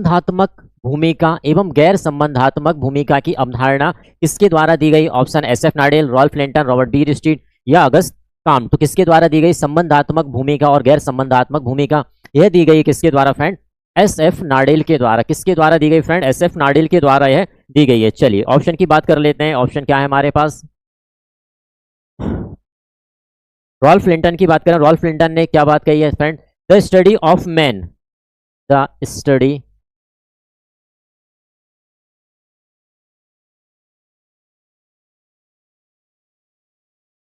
संबंधात्मक भूमिका एवं गैर संबंधात्मक भूमिका की अवधारणा किसके द्वारा दी गई? Option SF Nadel, Ralph Linton, Robert Bierstedt या अगस्त काम्ट। तो किसके द्वारा दी गई संबंधात्मक भूमिका और गैर संबंधात्मक भूमिका? यह दी गई किसके द्वारा फ्रेंड? SF नाडेल के द्वारा। किसके द्वारा दी गई फ्रेंड? SF नाडेल के द्वारा यह दी गई है। चलिए ऑप्शन की बात कर लेते हैं। ऑप्शन क्या है हमारे पास? रॉल्फ लिंटन की बात करें, रॉल्फ लिंटन ने क्या बात कही है friend? The study of man, the study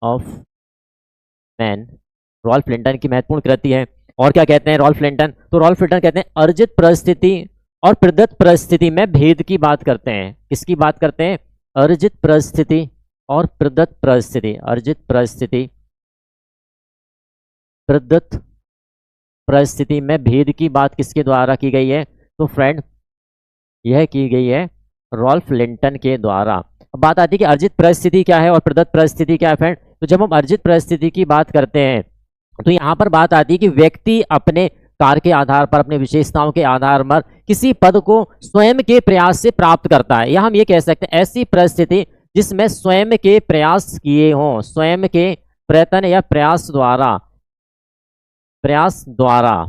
of man Ralph Linton की महत्वपूर्ण कृति है। और क्या कहते हैं रॉल्फ लिंटन? तो रॉल्फ लिंटन कहते हैं अर्जित परिस्थिति और प्रदत्त परिस्थिति में भेद की बात करते हैं। किसकी बात करते हैं? अर्जित परिस्थिति और प्रदत्त परिस्थिति। अर्जित परिस्थिति, प्रदत्त परिस्थिति में भेद की बात किसके द्वारा की गई है? तो फ्रेंड यह की गई है रॉल्फ लिंटन के द्वारा। अब बात आती है कि अर्जित परिस्थिति क्या है और प्रदत्त परिस्थिति क्या है फ्रेंड? तो जब हम अर्जित परिस्थिति की बात करते हैं तो यहाँ पर बात आती है कि व्यक्ति अपने कार्य के आधार पर, अपने विशेषताओं के आधार पर किसी पद को स्वयं के प्रयास से प्राप्त करता है, या हम ये कह सकते हैं ऐसी परिस्थिति जिसमें स्वयं के प्रयास किए हों, स्वयं के प्रयत्न या प्रयास द्वारा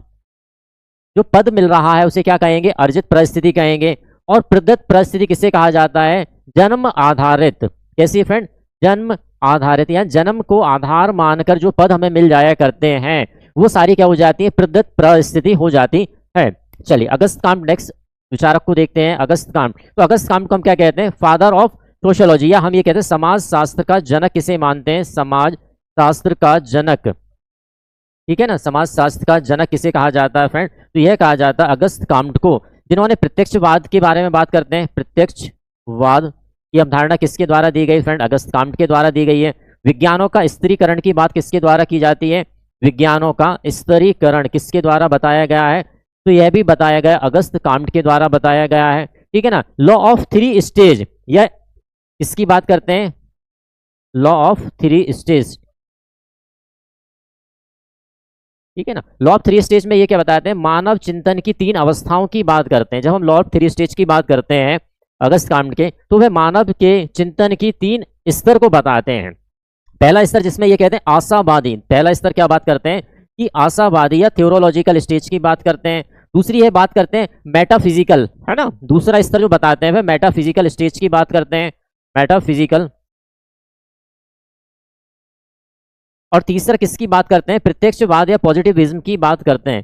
जो पद मिल रहा है उसे क्या कहेंगे? अर्जित परिस्थिति कहेंगे। और प्रदत्त परिस्थिति किसे कहा जाता है? जन्म आधारित। कैसी फ्रेंड? जन्म आधारित, या जन्म को आधार मानकर जो पद हमें मिल जाया करते हैं वो सारी क्या हो जाती है? प्रदत्त परिस्थिति हो जाती है। चलिए अगस्त काम्ट नेक्स्ट विचारक को देखते हैं। अगस्त काम्ट, तो अगस्त काम्ट को हम क्या कहते हैं? फादर ऑफ सोशियोलॉजी, या हम ये कहते हैं समाज शास्त्र का जनक किसे मानते हैं? समाज शास्त्र का जनक, ठीक है ना। समाज शास्त्र का जनक किसे कहा जाता है फ्रेंड? तो यह कहा जाता है अगस्त काम्ट को, जिन्होंने प्रत्यक्षवाद के बारे में बात करते हैं। प्रत्यक्षवाद की अवधारणा किसके द्वारा दी गई फ्रेंड? अगस्त काम्ट के द्वारा दी गई है। विज्ञानों का स्त्रीकरण की बात किसके द्वारा की जाती है? विज्ञानों का स्त्रीकरण किसके द्वारा बताया गया है? तो यह भी बताया गया अगस्त काम्ट के द्वारा बताया गया है, ठीक है ना। लॉ ऑफ 3 स्टेज, यह इसकी बात करते हैं, लॉ ऑफ 3 स्टेज, ठीक है ना। लॉ ऑफ 3 स्टेज में ये क्या बताते हैं? मानव चिंतन की 3 अवस्थाओं की बात करते हैं। जब हम लॉ ऑफ 3 स्टेज की बात करते हैं अगस्त काम्ट के, तो वह मानव के चिंतन की 3 स्तर को बताते हैं। पहला स्तर जिसमें ये कहते हैं आशावादी, पहला स्तर क्या बात करते हैं कि आशावादी या थ्योरोलॉजिकल स्टेज की बात करते हैं। दूसरी है बात करते हैं मेटाफिजिकल, है ना। दूसरा स्तर जो बताते हैं वह मेटाफिजिकल स्टेज की बात करते हैं, मेटाफिजिकल। और तीसरा किसकी बात करते हैं? प्रत्यक्षवाद या पॉजिटिविज्म की बात करते हैं,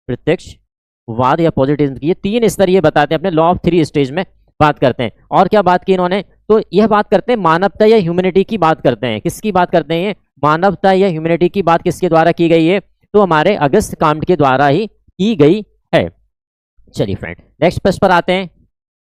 प्रत्यक्षवाद या पॉजिटिविज्म की। ये 3 स्तर ये बताते हैं अपने लॉ ऑफ 3 स्टेज में बात करते हैं। और क्या बात की इन्होंने? तो यह बात करते हैं मानवता या ह्यूमैनिटी की बात करते हैं। किसकी बात करते हैं? ये मानवता या ह्यूमैनिटी की बात किसके द्वारा की गई है? तो हमारे अगस्त काम्ट के द्वारा ही की गई है। चलिए फ्रेंड नेक्स्ट प्रश्न पर आते हैं।